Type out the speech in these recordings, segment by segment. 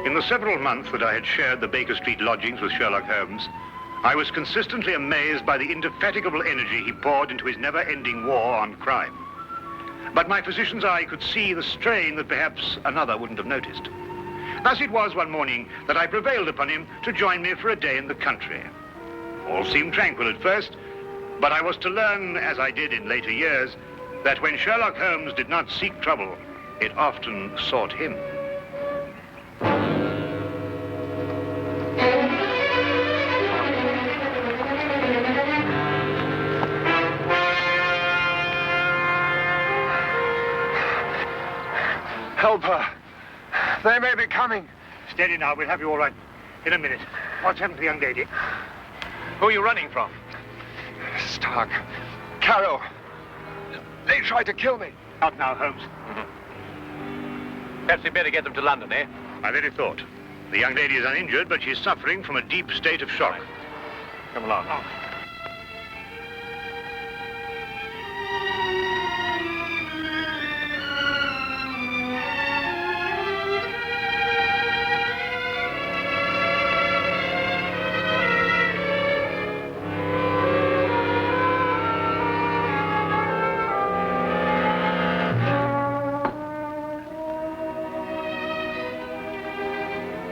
In the several months that I had shared the Baker Street lodgings with Sherlock Holmes, I was consistently amazed by the indefatigable energy he poured into his never-ending war on crime. But my physician's eye could see the strain that perhaps another wouldn't have noticed. Thus it was one morning that I prevailed upon him to join me for a day in the country. All seemed tranquil at first, but I was to learn, as I did in later years, that when Sherlock Holmes did not seek trouble, it often sought him. Help her. They may be coming. Steady now, we'll have you all right in a minute. What's happened to the young lady? Who are you running from? Stark. Carroll. They tried to kill me. Out now, Holmes. Perhaps we'd better get them to London, eh? My very thought. The young lady is uninjured, but she's suffering from a deep state of shock. Come along. Oh.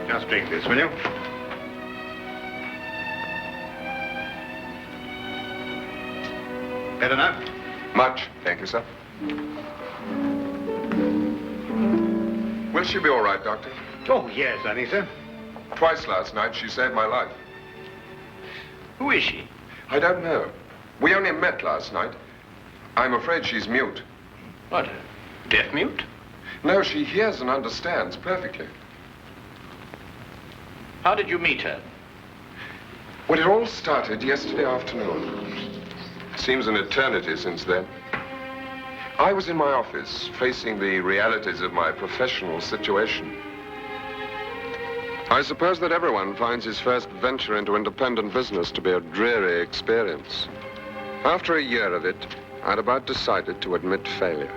Just drink this, will you? Better now? Much, thank you, sir. Will she be all right, Doctor? Oh, yes, I think so. Twice last night, she saved my life. Who is she? I don't know. We only met last night. I'm afraid she's mute. What, deaf mute? No, she hears and understands perfectly. How did you meet her? Well, it all started yesterday afternoon. Seems an eternity since then. I was in my office, facing the realities of my professional situation. I suppose that everyone finds his first venture into independent business to be a dreary experience. After a year of it, I'd about decided to admit failure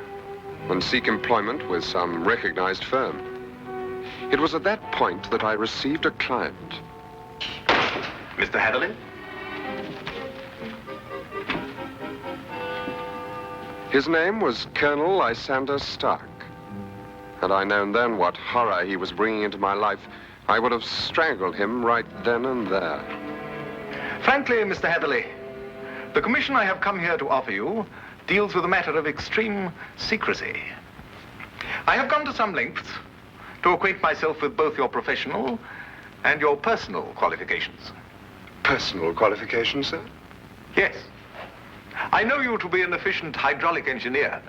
and seek employment with some recognized firm. It was at that point that I received a client. Mr. Hatherley? His name was Colonel Lysander Stark. Had I known then what horror he was bringing into my life, I would have strangled him right then and there. Frankly, Mr. Hatherley, the commission I have come here to offer you deals with a matter of extreme secrecy. I have gone to some lengths to acquaint myself with both your professional and your personal qualifications. Personal qualifications, sir? Yes. I know you to be an efficient hydraulic engineer,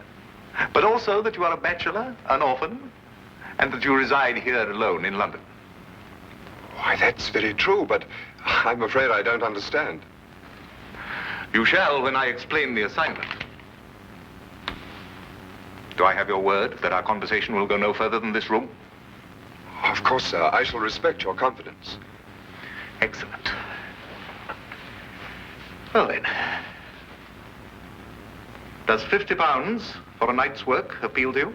but also that you are a bachelor, an orphan, and that you reside here alone in London. Why, that's very true, but I'm afraid I don't understand. You shall when I explain the assignment. Do I have your word that our conversation will go no further than this room? Of course, sir. I shall respect your confidence. Excellent. Well then, does £50 for a night's work appeal to you?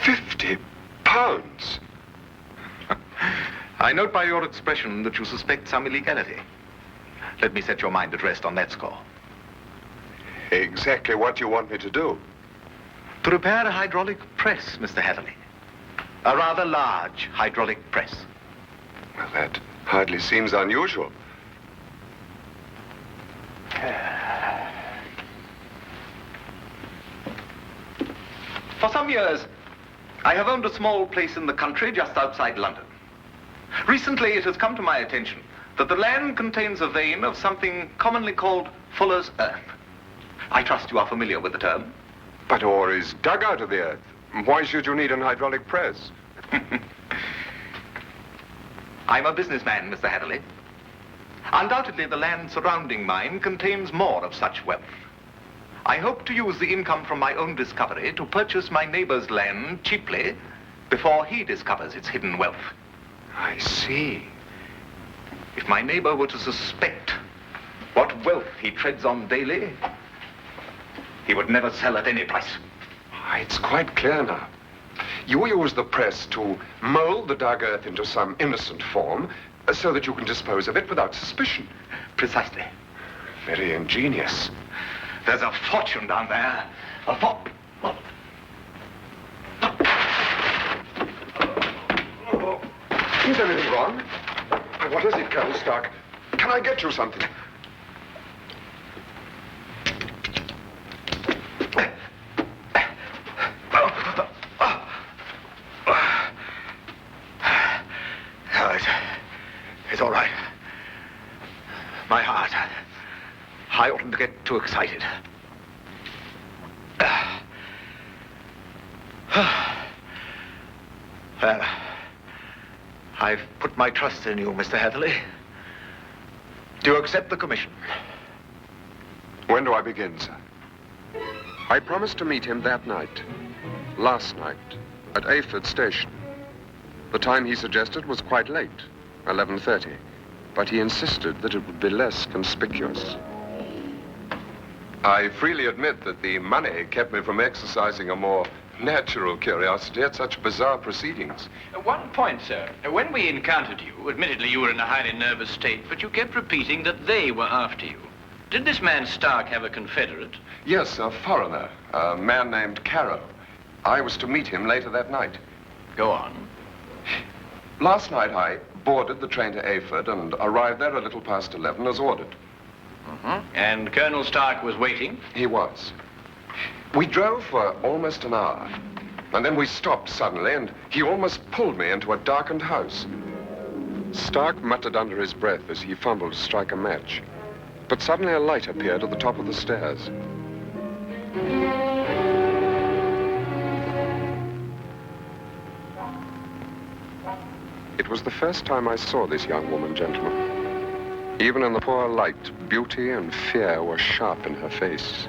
£50? I note by your expression that you suspect some illegality. Let me set your mind at rest on that score. Exactly what you want me to do? To repair a hydraulic press, Mr. Hatherley. A rather large hydraulic press. Well, that hardly seems unusual. For some years, I have owned a small place in the country just outside London. Recently, it has come to my attention that the land contains a vein of something commonly called fuller's earth. I trust you are familiar with the term. But ore is dug out of the earth. Why should you need an hydraulic press? I'm a businessman, Mr. Hatherley. Undoubtedly, the land surrounding mine contains more of such wealth. I hope to use the income from my own discovery to purchase my neighbor's land cheaply before he discovers its hidden wealth. I see. If my neighbor were to suspect what wealth he treads on daily, he would never sell at any price. It's quite clear now. You use the press to mold the dug earth into some innocent form so that you can dispose of it without suspicion. Precisely. Very ingenious. There's a fortune down there. Is anything wrong? What is it, Colonel Stark? Can I get you something? It's all right. My heart. I oughtn't to get too excited. Well, I've put my trust in you, Mr. Heatherley. Do you accept the commission? When do I begin, sir? I promised to meet him that night. Last night, at Ayford Station. The time he suggested was quite late, 11:30. But he insisted that it would be less conspicuous. I freely admit that the money kept me from exercising a more natural curiosity at such bizarre proceedings. One point, sir. When we encountered you, admittedly you were in a highly nervous state, but you kept repeating that they were after you. Did this man Stark have a confederate? Yes, a foreigner, a man named Carrow. I was to meet him later that night. Go on. Last night I boarded the train to Ayford and arrived there a little past 11 as ordered. And Colonel Stark was waiting? He was. We drove for almost an hour, and then we stopped suddenly, and he almost pulled me into a darkened house. Stark muttered under his breath as he fumbled to strike a match. But suddenly a light appeared at the top of the stairs. It was the first time I saw this young woman, gentlemen. Even in the poor light, beauty and fear were sharp in her face.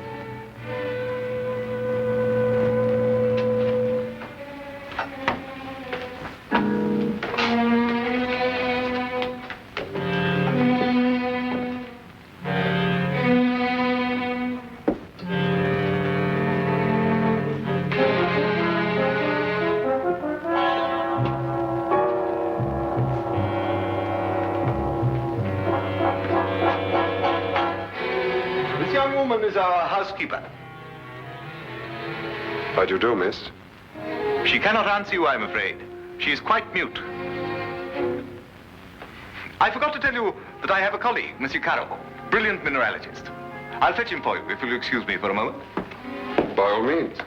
Is our housekeeper. How do you do, miss? She cannot answer you, I'm afraid. She is quite mute. I forgot to tell you that I have a colleague, Monsieur Carrow, brilliant mineralogist. I'll fetch him for you, if you'll excuse me for a moment. By all means.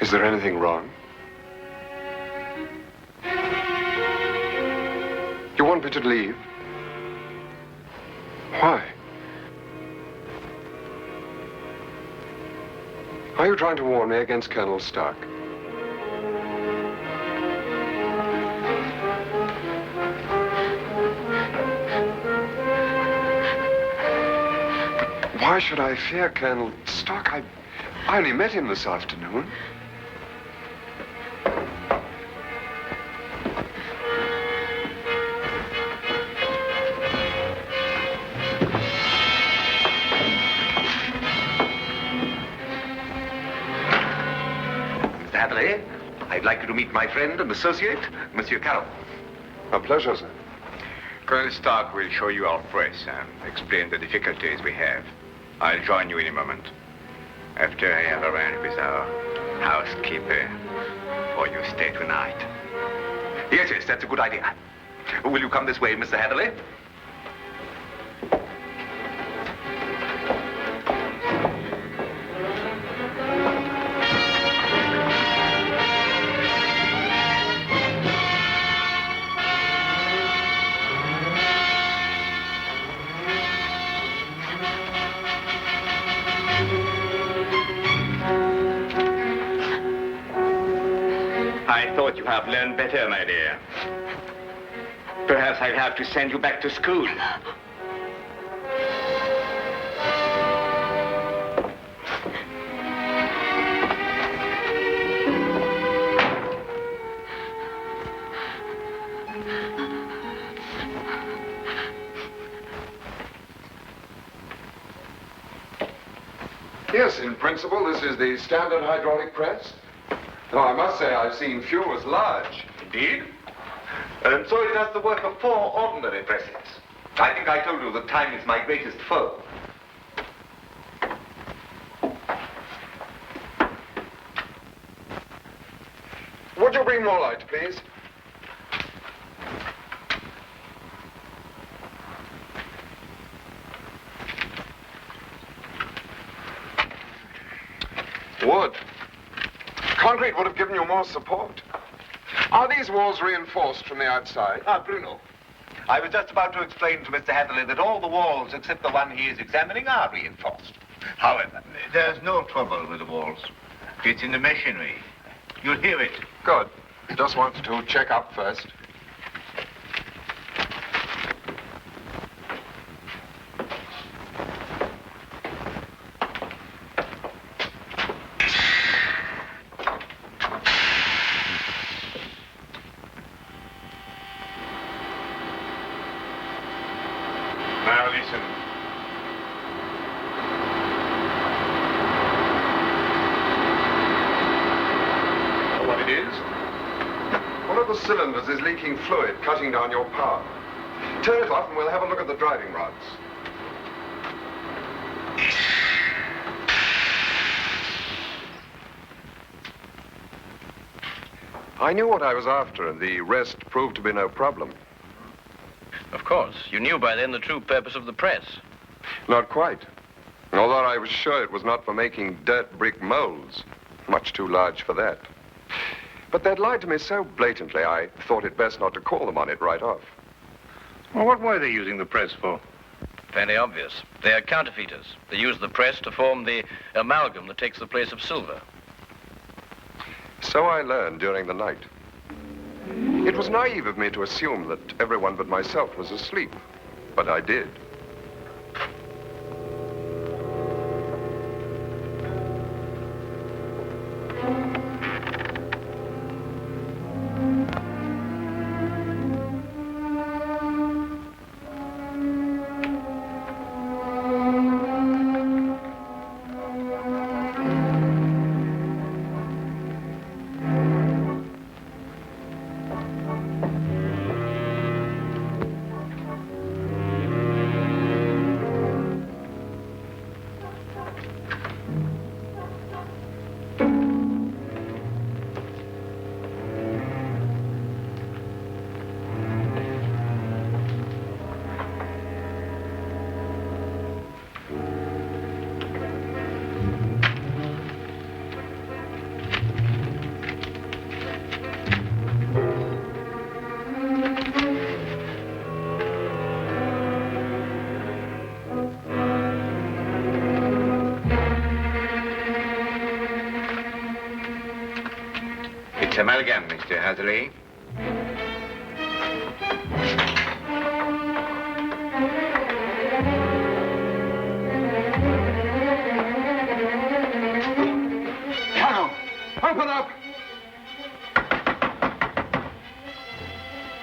Is there anything wrong? You want me to leave? Why? Are you trying to warn me against Colonel Stark? Why should I fear Colonel Stark? I only met him this afternoon. I'd like you to meet my friend and associate, Monsieur Carrow. A pleasure, sir. Colonel Stark will show you our press and explain the difficulties we have. I'll join you in a moment. After I have arranged with our housekeeper for your stay tonight. Yes, that's a good idea. Will you come this way, Mr. Heatherley? I thought you have learned better, my dear. Perhaps I'll have to send you back to school. Yes, in principle, this is the standard hydraulic press. Though I must say I've seen few as large. Indeed? And so it does the work of 4 ordinary presses. I think I told you that time is my greatest foe. Would you bring more light, please? Wood. Concrete would have given you more support. Are these walls reinforced from the outside? Bruno. I was just about to explain to Mr. Hatherley that all the walls except the one he is examining are reinforced. However, There's no trouble with the walls. It's in the machinery. You'll hear it. Good. Just wanted to check up first. Now listen. Know what it is? One of the cylinders is leaking fluid, cutting down your power. Turn it off and we'll have a look at the driving rods. I knew what I was after, and the rest proved to be no problem. Of course, you knew by then the true purpose of the press. Not quite. Although I was sure it was not for making dirt brick molds. Much too large for that. But they'd lied to me so blatantly, I thought it best not to call them on it right off. Well, what were they using the press for? Fairly obvious. They are counterfeiters. They use the press to form the amalgam that takes the place of silver. So I learned during the night. It was naive of me to assume that everyone but myself was asleep, but I did. Amalgam, Mr. Hatherley. Carol, open up!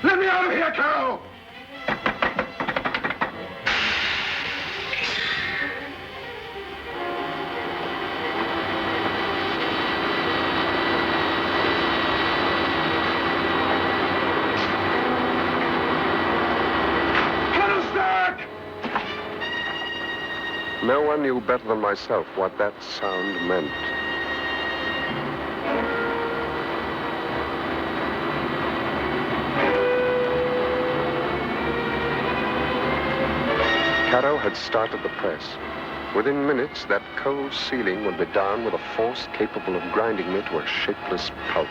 Let me out of here, Carol! No one knew better than myself what that sound meant. Caro had started the press. Within minutes, that cold ceiling would be down with a force capable of grinding me to a shapeless pulp.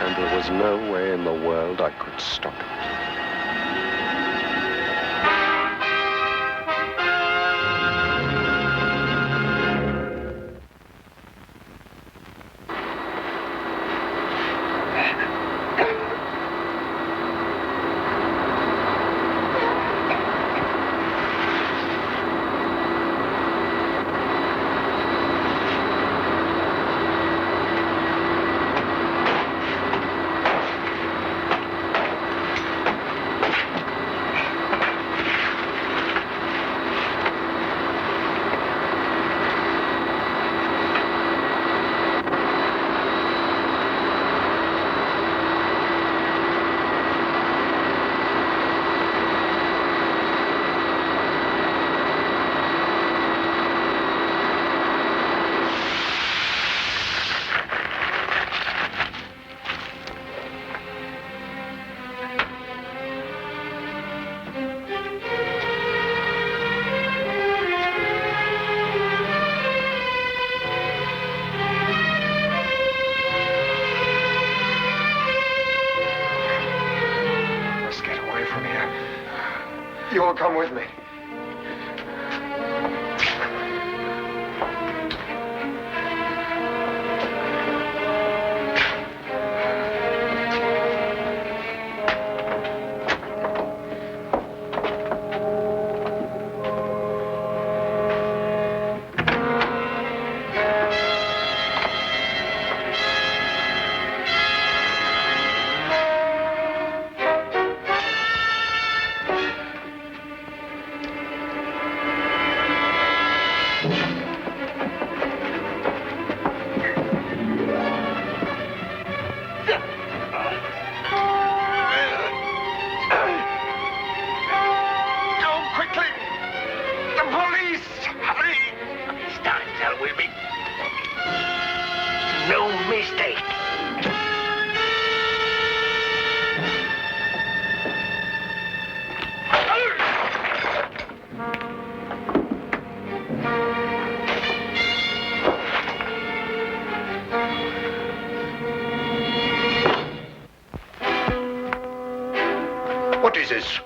And there was no way in the world I could stop it. will come with me. What is this?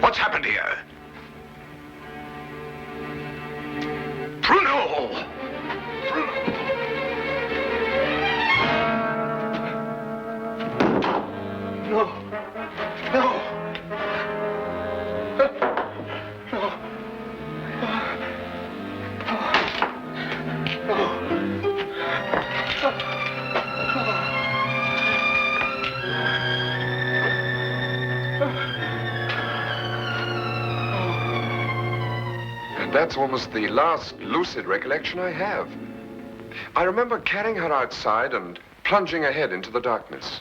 What's happened here? Bruno! No. No. That's almost the last lucid recollection I have. I remember carrying her outside and plunging ahead into the darkness.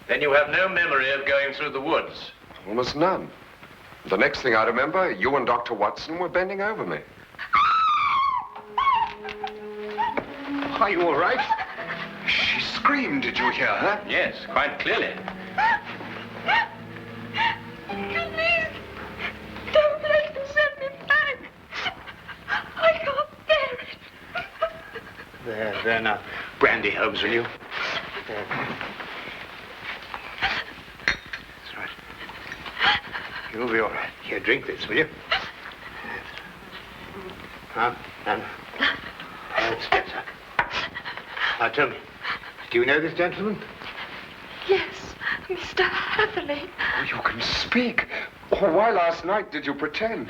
Then you have no memory of going through the woods? Almost none. The next thing I remember, you and Dr. Watson were bending over me. Are you all right? She screamed. Did you hear her? Yes, quite clearly. Please, don't let them send me back. I can't bear it. There now. Brandy, Holmes, will you? There. That's right. You'll be all right. Here, drink this, will you? Now, Spencer. Now, tell me, do you know this gentleman? Yes, Mr. Hatherley. Oh, you can speak. Oh, why last night did you pretend?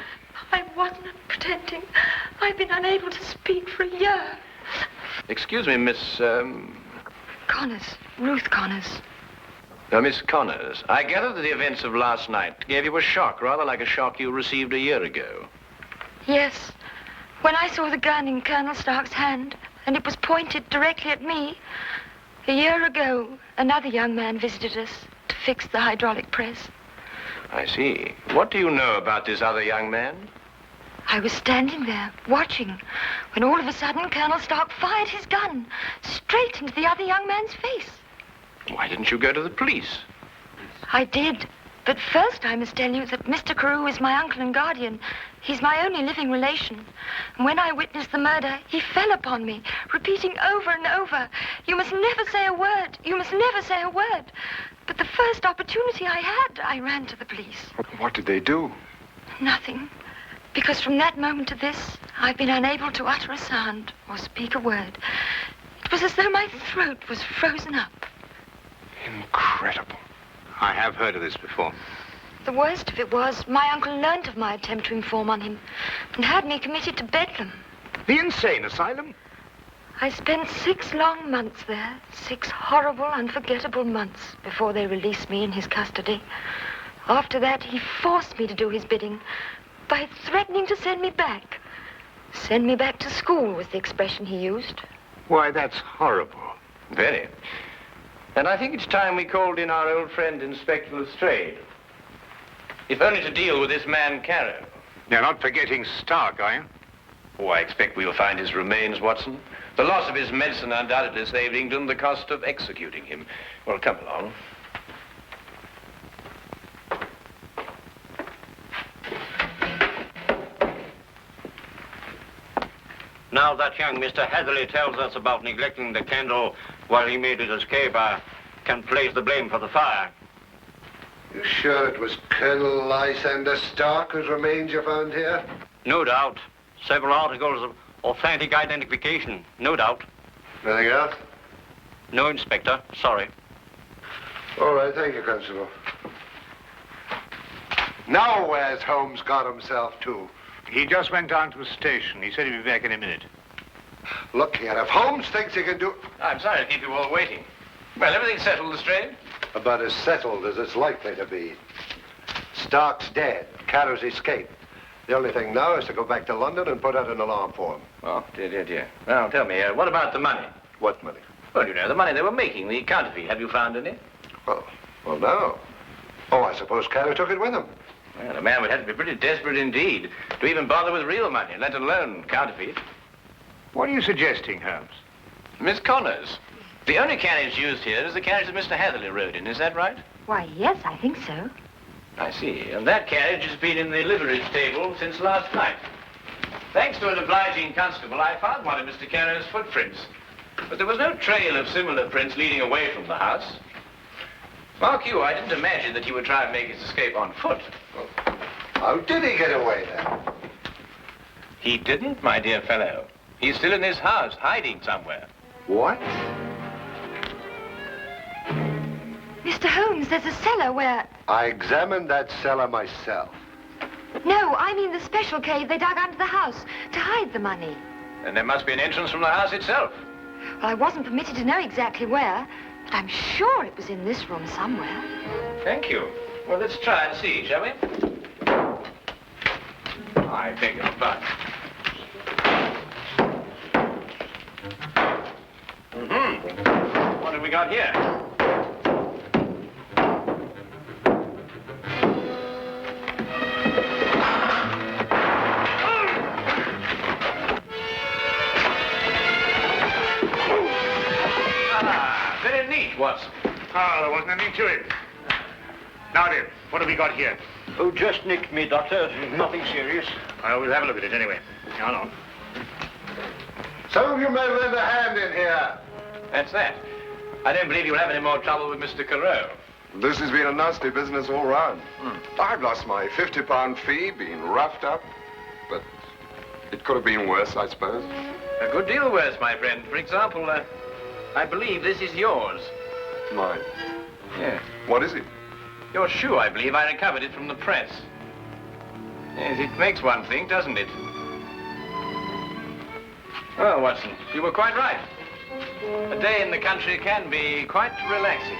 I wasn't pretending. I've been unable to speak for a year. Excuse me, Miss, Connors, Ruth Connors. Miss Connors. I gather that the events of last night gave you a shock, rather like a shock you received a year ago. Yes. When I saw the gun in Colonel Stark's hand, and it was pointed directly at me, a year ago, another young man visited us to fix the hydraulic press. I see. What do you know about this other young man? I was standing there, watching, when all of a sudden Colonel Stark fired his gun straight into the other young man's face. Why didn't you go to the police? I did. But first I must tell you that Mr. Carew is my uncle and guardian. He's my only living relation. And when I witnessed the murder, he fell upon me, repeating over and over, "You must never say a word. You must never say a word." But the first opportunity I had, I ran to the police. What did they do? Nothing. Because from that moment to this, I've been unable to utter a sound or speak a word. It was as though my throat was frozen up. Incredible. I have heard of this before. The worst of it was, my uncle learned of my attempt to inform on him and had me committed to Bedlam. The insane asylum? I spent 6 long months there, 6 horrible, unforgettable months before they released me in his custody. After that, he forced me to do his bidding by threatening to send me back. Send me back to school was the expression he used. Why, that's horrible. Very. And I think it's time we called in our old friend, Inspector Lestrade. If only to deal with this man, Carew. You're not forgetting Stark, are you? Oh, I expect we'll find his remains, Watson. The loss of his medicine undoubtedly saved England the cost of executing him. Well, come along. Now that young Mr. Heatherly tells us about neglecting the candle while he made his escape, I can place the blame for the fire. You sure it was Colonel Lysander Stark whose remains you found here? No doubt. Several articles of authentic identification, no doubt. Nothing else? No, Inspector. Sorry. All right, thank you, Constable. Now where's Holmes got himself to? He just went down to the station. He said he'd be back in a minute. Look here, if Holmes thinks he can do... I'm sorry to keep you all waiting. Well, everything's settled, Lestrade? About as settled as it's likely to be. Stark's dead. Carter's escaped. The only thing now is to go back to London and put out an alarm for him. Oh, dear. Now, tell me, what about the money? What money? Well, you know, the money they were making, the counterfeit. Have you found any? Well, no. Oh, I suppose Carter took it with him. Well, a man would have to be pretty desperate indeed to even bother with real money, let alone counterfeit. What are you suggesting, Holmes? Miss Connors, the only carriage used here is the carriage that Mr. Heatherly rode in. Is that right? Why, yes, I think so. I see. And that carriage has been in the livery stable since last night. Thanks to an obliging constable, I found one of Mr. Carter's footprints. But there was no trail of similar prints leading away from the house. Mark you, I didn't imagine that he would try and make his escape on foot. How did he get away then? He didn't, my dear fellow. He's still in this house, hiding somewhere. What? Mr. Holmes, there's a cellar where... I examined that cellar myself. No, I mean the special cave they dug under the house to hide the money. Then there must be an entrance from the house itself. Well, I wasn't permitted to know exactly where, but I'm sure it was in this room somewhere. Thank you. Well, let's try and see, shall we? I beg your pardon. What have we got here? Very neat, Watson. Oh, there wasn't anything to it. Now then, what have we got here? Oh, just nicked me, Doctor. Nothing serious. I will have a look at it anyway. Now on. Some of you may lend a hand in here. That's that. I don't believe you'll have any more trouble with Mr. Carew. This has been a nasty business all round. I've lost my £50 fee, been roughed up, but it could have been worse, I suppose. A good deal worse, my friend. For example, I believe this is yours. Mine. Yes. What is it? Your shoe, I believe. I recovered it from the press. Yes, it makes one think, doesn't it? Well, Watson, you were quite right. A day in the country can be quite relaxing.